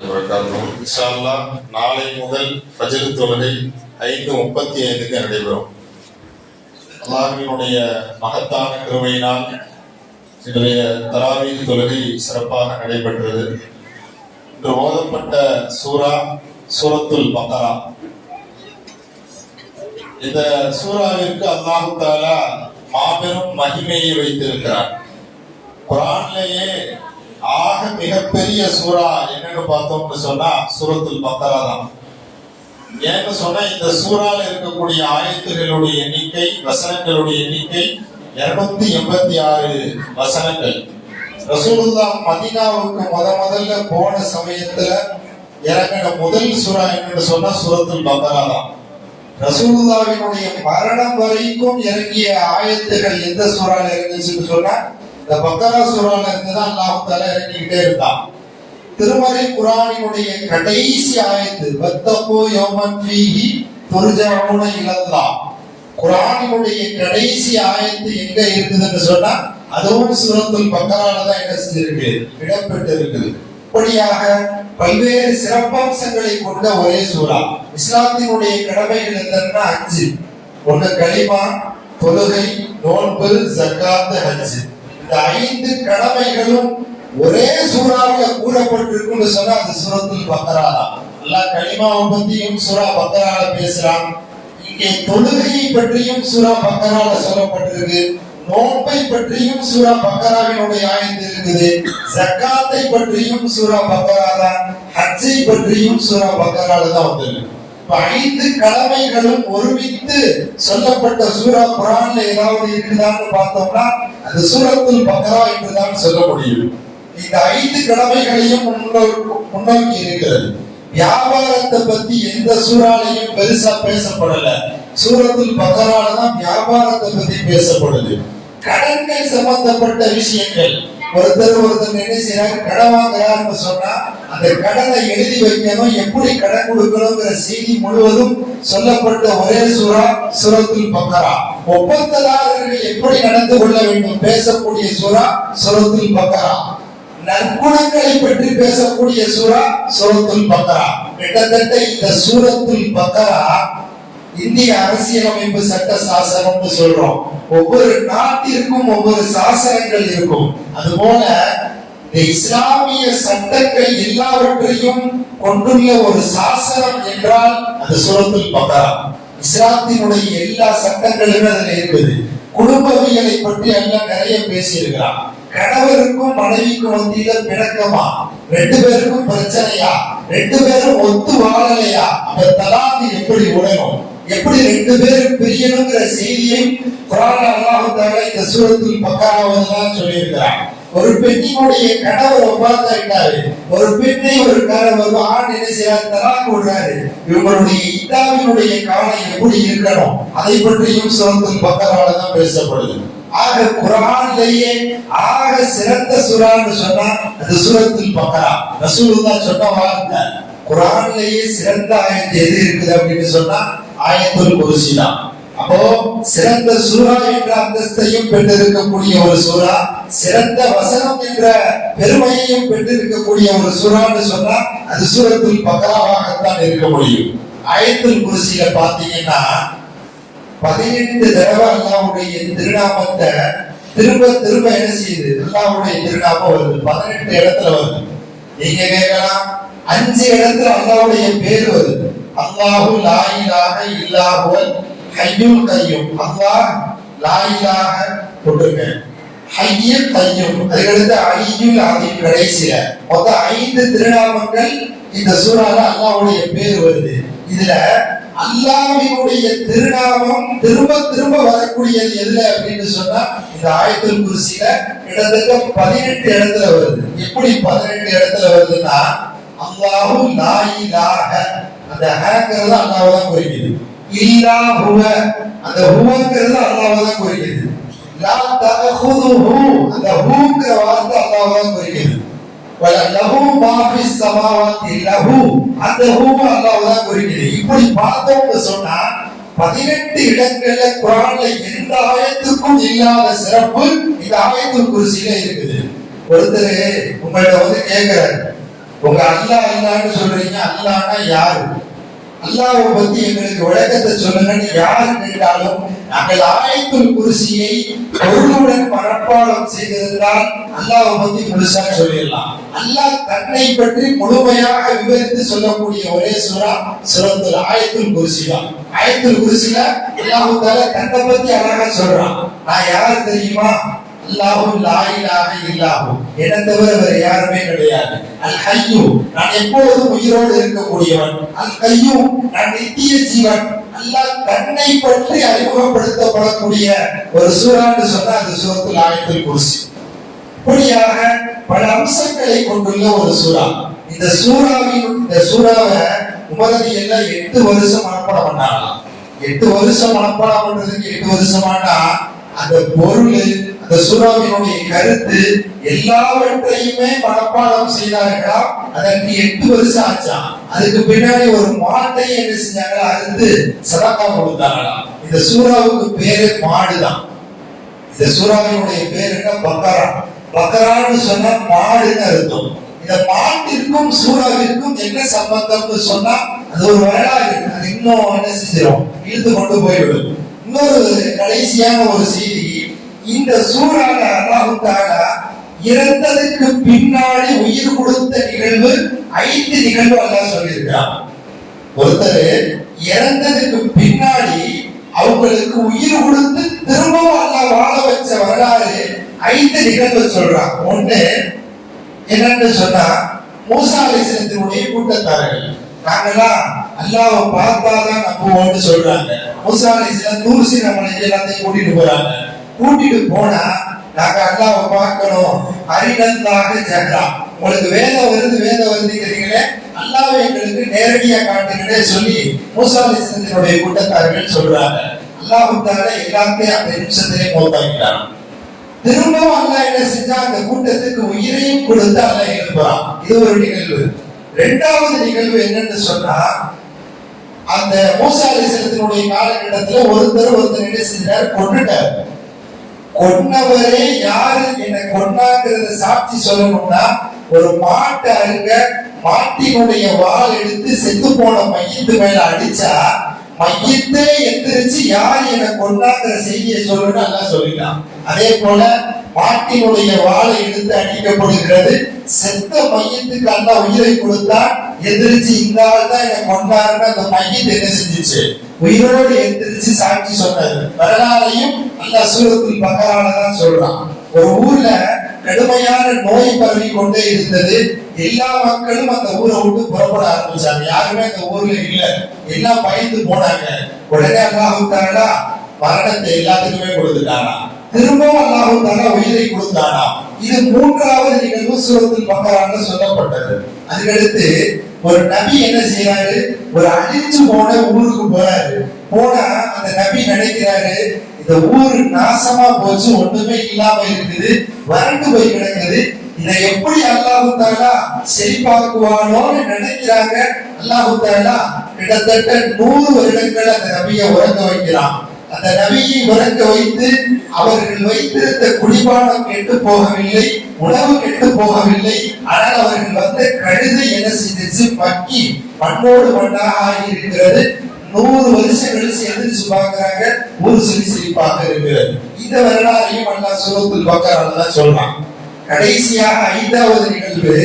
இன்ஷா அல்லாஹ் நாளை முதல் ஃபஜ்ர் தொழுகை 5:35 நடைபெறும். அல்லாஹ்வினுடைய மகத்தான கிருபையினால் இன்றைய தராவீஹ் தொழுகை சிறப்பாக நடைபெற்றது. இன்று ஓதப்பட்ட சூரத்துல் பக்ரா. இந்த சூராவிற்கு அல்லாஹ் தஆலா மாபெரும் மகிமையை வைத்திருக்கிறார். குர்ஆனிலேயே ஆக மிகப்பெரிய சூரா என்னன்னு பார்த்தோம்னு சொன்னா சூரத்துல் பக்ரா தான். ஏன்னு சொன்னா இந்த சூறால இருக்கக்கூடிய ஆயத்துகளுடைய எண்ணிக்கை, வசனங்களுடைய எண்ணிக்கை 286 வசனங்கள். ரசூலுல்லாஹ் மதீனாவுக்கு முதல்ல போன சமயத்துல இறங்கின முதல் சூரா என்னன்னு சொன்னா சூரத்துல் பக்ரா தான். ரசூலுல்லாஹ்வினுடைய மரணம் வரைக்கும் இறங்கிய ஆயத்துகள் எந்த சூறால இருந்துச்சுன்னு சொன்னா இந்த பக்ரா சூறால இருந்து தான் அல்லாஹ் தஆலா இறக்கிட்டே இருந்தான். திருமறை குர்ஆனினுடைய கடைசி ஆயத்து வத்தகு யௌமன் ஃபீஹி துர்ஜஊன இலல்லாஹ். குர்ஆனினுடைய கடைசி ஆயத்து எங்க இருக்குதுன்னு சொன்னா அதுவும் சூரத்துல் பக்ரால தான் என்ன செஞ்சிருக்கு, இடம்பெற்று இருக்குது. இப்படியாக பல்வேறு சிறப்பம்சங்களை கொண்ட ஒரே சூரா. இஸ்லாத்தினுடைய கடமைகள் என்னன்னா 5. ஒன்று கலிமா, தொழுகை, நோன்பு, ஜகாத், ஹஜ். இந்த 5 கடமைகளும் ஒரே சூறாவில் கூறப்பட்டிருக்குன்னு சொன்னா அது சூரத்துல் பக்ரா தான். அல்லாஹ் கலிமாவை பத்தியும் சூரா பக்ரால பேசுறான். இங்கே தொழுகையை பற்றியும் சூரா பக்ரால சொல்லப்பட்டிருக்கு. நோன்பை பற்றியும் சூரா பக்ராவினுடைய ஆயத்து இருக்குது. ஜகாத்தை பற்றியும் சூரா பக்ரா தான். ஹஜ்ஜை பற்றியும் சூரா பக்ரால தான் வந்திருக்கு. 5 கடமைகளும் ஒருமித்து சொல்லப்பட்ட சூரா குர்ஆன்ல ஏதாவது இருக்குதான்னு பார்த்தோம்னா அது சூரத்துல் பக்ரா என்றுதான் சொல்ல முடியும். இந்த 5 கடமைகளையும் முன்னோக்கி இருக்கிறது. வியாபாரத்தை பத்தி எந்த சூறாலையும் பெருசா பேசப்படல. சூரத்துல் பக்ரால தான் வியாபாரத்தை பத்தி பேசப்படுது. கடன்கள் சம்பந்தப்பட்ட விஷயங்கள். ஒருத்தர் என்ன செய்யறாரு, கடன் வாங்குறாருன்னு சொன்னா அந்த கடனை எழுதி வைக்கணும், எப்படி கடன் கொடுக்கணுங்கிற செய்தி முழுவதும் சொல்லப்பட்ட ஒரே சூரா சூரத்துல் பக்ரா. ஒப்பந்ததாரர்கள் எப்படி நடந்து கொள்ள வேண்டும் பேசக்கூடிய சூரா சூரத்துல் பக்ரா. நற்குணங்களை பற்றி பேசக்கூடிய சூரா சூரத்துல் பக்ரா. கிட்டத்தட்ட இந்த சூரத்துல் பக்ரா இந்திய அரசியலமைப்பு சட்ட சாசனம்னு சொல்றோம். ஒவ்வொரு நாட்டிற்கும் ஒவ்வொரு சாசனங்கள் இருக்கும். அதுபோல இந்த இஸ்லாமிய சட்டங்கள் எல்லாவற்றையும் கொண்டுள்ள ஒரு சாசனம் என்றால் அது சூரத்துல் பக்ரா. இஸ்லாத்தினுடைய எல்லா சட்டங்களும் அதுல இருக்குது. குடும்பவியலை பற்றி எல்லாம் நிறைய பேசி இருக்கிறான். கணவருக்கும் மனைவிக்கும் மத்தியில பிணக்கமா, 2 பேருக்கும் பிரச்சனையா, 2 பேரும் ஒத்து வாழலையா, அந்த தலாக்கு எப்படி உடையும், எப்படி 2 பேரும் பிரியணுங்கிற செய்தியை குர்ஆன்ல அல்லாஹ் தஆலா இந்த சூரத்துல் பக்ராவுல தான் சொல்லி இருக்கிறார். ஒரு பெண்ணினுடைய கணவர் வஃபாத்தாயிட்டாரு. ஒரு பெண்ணை ஒரு கணவர் ஆண் என்ன செய்யறாரு, தலாக் விடுறாரு. இவங்களுடைய இத்தாவினுடைய காலம் எப்படி இருக்கணும் அதை பற்றியும் சூரத்துல் பக்ரால தான் பேசப்படுது. ஆக குர்ஆனிலேயே ஆக சிறந்த சூரான்னு சொன்னா அது சூரத்துல் பக்ரா. ரசூலுல்லாஹ் சொன்ன வார்த்தை, குர்ஆனிலேயே சிறந்த ஆயத்து எது இருக்குது அப்படின்னு சொன்னா ஆயத்துல் குர்சி தான். அப்போ சிறந்த சூரா என்ற அந்தஸ்தையும் பெற்றிருக்கக்கூடிய ஒரு சூரா, சிறந்த வசனம் என்ற பெருமையையும் பெற்றிருக்கக்கூடிய ஒரு சூரான்னு சொன்னா அது சூரத்துல் பக்ராவாகத்தான் இருக்க முடியும். ஆயத்துல் குர்சியில பாத்தீங்கன்னா 18 தடவை அல்லாஹ்வுடைய திருநாமத்தை திரும்ப திரும்ப என்ன செய்யுது, அல்லாஹ்வுடைய திருநாமம் வருது. 18 இடத்துல வருது. நீங்க கேட்கலாம், 5 இடத்துல அல்லாஹ்வுடைய பேர் வருது. அல்லாஹு லா இலாஹ இல்லா ஹுவல் ஹய்யுல் கய்யூம். அல்லாஹ் லா இலாஹ போட்டுங்க, ஹய்யுல் கய்யூம், அதுக்கடுத்து அலியுல் அதீம் கடைசில மொத்தம் 5 திருநாமங்கள் இந்த சூறால அல்லாஹ்வுடைய பேர் வருது. இதுல அல்லாஹ்வினுடைய திருநாமம் திரும்ப திரும்ப வரக்கூடியது எதுல அப்படின்னு சொன்னா இந்த ஆயத்துல் குர்சில கிட்டத்தட்ட 18 இடத்துல வருது. எப்படி 18 இடத்துல வருதுன்னா அல்லாஹு லா இலாஹ, அந்த ஹங்கிறது அல்லாஹ்வை தான் குறிக்குது. இல்லா ஹுவ, அந்த ஹுவங்கிறது அல்லாஹ்வை தான் குறிக்குது. லா தஅஹுதுஹு, அந்த ஹுங்கிற வார்த்தை அல்லாஹ்வை தான் குறிக்குது. வலஹு மா ஃபிஸ் ஸமாவாத்தி லஹு, அந்த ஹு அல்லாஹ் தான் குறிக்குது. இப்படி பார்த்தோம்னு சொன்னா 18 இடங்கள்ல குர்ஆன்ல எந்த ஆயத்துக்கும் இல்லாத சிறப்பு இந்த ஆயத்துல் குர்சில இருக்குது. ஒருத்தர் உங்கள்ட்ட வந்து கேக்குறாரு, உங்க அல்லாஹ் அல்லாஹ்னு சொல்றீங்க, அல்லாஹ்னா யாரு? அல்லாஹ்வை பத்தி எங்களுக்கு விளக்கத்தை சொல்லுங்கன்னு யாரு கேட்டாலும் நாங்கள் ஆயத்துல் குர்சியை பொருளுடன் மனப்பாடம் செய்திருந்தால் அல்லாஹ்வை பத்தி முழுசா சொல்லிடலாம். அல்லாஹ் தன்னை பற்றி முழுமையாக விவரித்து சொல்லக்கூடிய ஒரே சூரா சூரத்துல் ஆயத்துல் குர்சி தான். ஆயத்துல் குர்சில அல்லாஹ் தஆலா தன்னை பத்தி அழகா சொல்றான். நான் யார் தெரியுமா? அல்லாஹு லா இலாஹ இல்லல்லாஹு, என்னை தவிர வேற யாருமே கிடையாது. அல் ஹய்யு, நான் எப்போதும் உயிரோடு இருக்கக்கூடியவன். அல் கய்யூம், நான் நித்திய ஜீவன். அல்லாஹ் தன்னை பற்றி அறிமுகப்படுத்தப்படக்கூடிய ஒரு சூறான்னு சொன்னா அது சூரத்துல் ஆயத்துல் குர்சி. இப்படியாக பல அம்சங்களை கொண்டுள்ள ஒரு சூறா. இந்த சூறாவை உமரதி எல்லாம் 8 வருஷம் மனப்பாடம் பண்ணாங்களாம். 8 வருஷம் மனப்பாடம் பண்றதுக்கு 8 வருஷமானா அந்த பொருள், அந்த சூறாவினுடைய கருத்து எல்லாவற்றையுமே மனப்பாடம் செய்தார்களா. அதற்கு 8 வருஷம் ஆச்சாம். அதுக்கு பின்னாடி ஒரு மாட்டை என்ன செஞ்சாங்களா, அறுத்து சதகா கொடுத்தாங்களாம். இந்த சூறாவுக்கு பேரு மாடுதான். இந்த சூறாவினுடைய பேரு என்ன? பக்கரா. பக்கரான்னு சொன்னா மாடுன்னு அர்த்தம். இந்த மாட்டிற்கும் சூறாவிற்கும் என்ன சம்பந்தம்னு சொன்னா அது ஒரு வரலாறு. அது இன்னும் என்ன செஞ்சிடும், இழுத்து கொண்டு போய்விடும். இன்னொரு கடைசியான ஒரு செய்தி, இந்த சூறால அல்லாஹ் தஆலா இறந்ததுக்கு பின்னாடி உயிர் கொடுத்த நிகழ்வு 5 நிகழ்வு அல்லாஹ் சொல்லியிருக்கிறான். ஒருத்தர் இறந்ததுக்கு பின்னாடி அவங்களுக்கு உயிர் கொடுத்து திரும்பவும் அல்லாஹ் வாழ வச்ச வரலாறு 5 நிகழ்வு சொல்றான். ஒண்ணு என்னன்னு சொன்னா, மூசா அலைஹிஸ்ஸலாமுடைய கூட்டத்தார்கள் நாங்கெல்லாம் அல்லாஹ்வை பார்த்தாதான் நம்புவோம்னு சொல்றாங்க. மூசா அலைஹிஸ்ஸலாம் தூர் சீனா மலைக்கு எல்லாத்தையும் கூட்டிட்டு போறாங்க. கூட்டிட்டு போனா நாங்க அல்லாஹ்வை பார்க்கணும், அரினல்லாஹ ஜஹரா, உங்களுக்கு வேதம் வருதுங்கிறீங்களே, அல்லாஹ்வை எங்களுக்கு நேரடியா காட்டுங்கன்னே சொல்லி மூசா அலைஹிஸ்ஸலாமுடைய கூட்டத்தார்கள் சொல்றாங்க. அல்லாஹ் தஆலா எல்லாத்தையும் அந்த நிமிஷத்திலே மௌத்தாக்கிட்டான். திரும்பவும் அல்லாஹ் என்ன செஞ்சா, அந்த கூட்டத்துக்கு உயிரையும் கொடுத்து அல்லாஹ் எழுப்புறான். இது ஒரு நிகழ்வு. இரண்டாவது நிகழ்வு என்னன்னு சொன்னா, அந்த மூசா அலைஹிஸ்ஸலாமுடைய காலகட்டத்துல ஒருத்தர் என்ன செஞ்சார், கொன்னுட்டார். கொன்னவரே யாரு என்ன கொன்னாங்கிறத சாட்சி சொல்லணும்னா ஒரு மாட்டை அருங்க, மாட்டினுடைய வால் எடுத்து செத்து போன மையத்து மேல அடிச்சா மையத்தே எந்திரிச்சு யார் என்ன கொண்டாங்கிற செய்தியை சொல்லணும்னு அல்லாஹ் சொல்லிட்டான். அதே போல மாட்டினுடைய வாளை எடுத்து அடிக்கப்படுகிறது. செத்த மையத்துக்கு அல்லாஹ் உயிரை கொடுத்தா எந்திரிச்சு இந்த ஆள் தான் என்ன கொண்டாருன்னு அந்த மையத்தை என்ன செஞ்சிச்சு, உயிரோடு எந்திரிச்சு சாட்சி சொன்னது. வரலாறையும் அல்லாஹ் சூரத்துல் பக்கரால தான் சொல்றான். ஒரு ஊர்ல கடுமையான நோய் பரவி கொண்டே இருந்தது. எல்லா மக்களும் அந்த ஊரை விட்டு புறப்பட ஆரம்பிச்சாங்க. யாருமே அந்த ஊர்ல இல்ல, எல்லாம் பயந்து போனாங்க. உடனே அல்லாஹ் தஆலா மரணத்தை எல்லாத்துக்குமே கொடுத்துட்டானா, திரும்பவும் அல்லாஹ் தஆலா உயிரை கொடுத்தானா. இது மூன்றாவது நிகழ்வு சூரத்துல் பக்கரால சொல்லப்பட்டது. அதுக்கடுத்து ஒரு நபி என்ன செய்யறாரு, ஒரு அழிஞ்சு போன ஊருக்கு போறாரு. போனா அந்த நபி நினைக்கிறாரு, இந்த ஊர் நாசமா போச்சு, ஒண்ணுமே இல்லாம இருக்குது, வறண்டு போய் கிடக்குது, இதை எப்படி அல்லாஹ் தஆலா செழிப்பாக்குவானோன்னு நினைக்கிறாங்க. அல்லாஹ் தஆலா கிட்டத்தட்ட 100 வருடங்கள் அந்த நபியை உறங்க வைக்கிறான். அந்த நபியை உறங்க வைத்து அவர்கள் வைத்திருந்த குடிபானம் கெட்டு போகவில்லை, உணவு கெட்டு போகவில்லை. ஆனால் அவர்கள் வந்த கழுதை என்ன செஞ்சிச்சு, மக்கி மண்ணோடு மண்ணாக ஆகி இருக்கிறது. 100 வருஷம் கழிச்சு எந்திரிச்சு பார்க்கிறாங்க, ஊர் சிரிப்பாக இருக்கிறது. இந்த வரலாறையும் அல்லாஹ் சூரத்துல் பக்கரால தான் சொல்றான். கடைசியாக 5வது நிகழ்வு,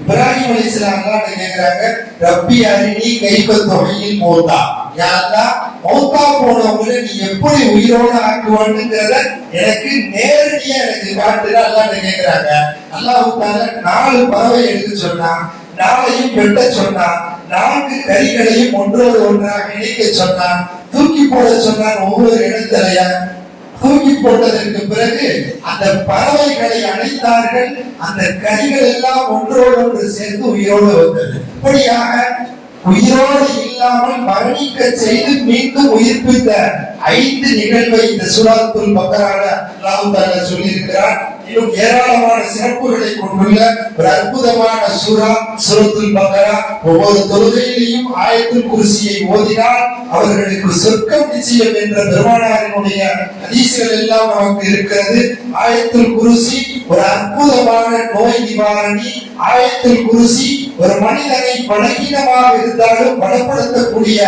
இப்ராஹிம் அலைஹிஸ்ஸலாம் அல்லாஹ்ட்ட கேக்குறாங்க, ரப்பி அரினி கைஃப துஹ்யில் மௌதா, யா அல்லாஹ் மௌதா போனவங்களை நீ எப்படி உயிரோட ஆக்குவான்ங்கறத எனக்கு நேரடியா எனக்கு காட்டுன்னு அல்லாஹ்ட்ட கேக்குறாங்க. அல்லாஹ் தஆலா 4 பறவை எடுக்க சொன்னான், 4ஐயும் வெட்ட சொன்னான், 4 கரிகளையும் ஒன்றோடு ஒன்றாக இணைக்க சொன்னான், தூக்கி போட சொன்னான். ஒவ்வொரு இடத்திலையா தூக்கி போட்டதற்கு பிறகு அந்த பறவைகளை அணைத்தார்கள். அந்த கரிகள் எல்லாம் ஒன்றோடு ஒன்று சேர்ந்து உயிரோடு வந்தது. இப்படியாக உயிரோடு இல்லாமல் மரணிக்க செய்து மீண்டும் உயிர்ப்பித்த 5 நிகழ்வை இந்த சூரத்துல் பக்கரால அல்லாஹ் தஆலா சொல்லி இருக்கிறார். இன்னும் ஏராளமான சிறப்புகளை கொண்டுள்ள ஒரு அற்புதமான சூரா சூரத்துல் பக்ரா. ஒவ்வொரு தொழுகையிலையும் ஆயத்துல் குர்சியை ஓதினால் அவர்களுக்கு சொர்க்கம் நிச்சயம் என்ற பெருமானாரினுடைய ஹதீஸ்கள் எல்லாம் நமக்கு இருக்கிறது. ஆயத்துல் குர்சி ஒரு அற்புதமான நோய் நிவாரணி. ஆயத்துல் குர்சி ஒரு மனிதனை பலகீனமாக இருந்தாலும் பலப்படுத்தக்கூடிய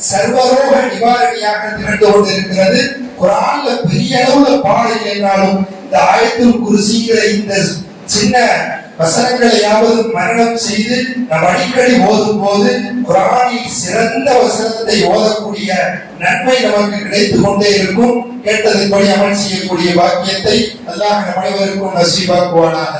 சர்வரோக நிவாரணியாக திகழ்ந்து கொண்டிருக்கிறது. குர்ஆன்ல பெரிய அளவுல பாடம் இல்லைனாலும் இந்த ஆயத்துல் குர்சிங்கிற இந்த சின்ன வசனங்களையாவது மரணம் செய்து நாம் அடிக்கடி ஓதும் போது குர்ஆனில் சிறந்த வசனத்தை ஓதக்கூடிய நன்மை நமக்கு கிடைத்துக் கொண்டே இருக்கும். கேட்டதைப்படி அமல் செய்யக்கூடிய பாக்கியத்தை அல்லாஹ் நம் அனைவருக்கும் நசீபாக்குவானாக.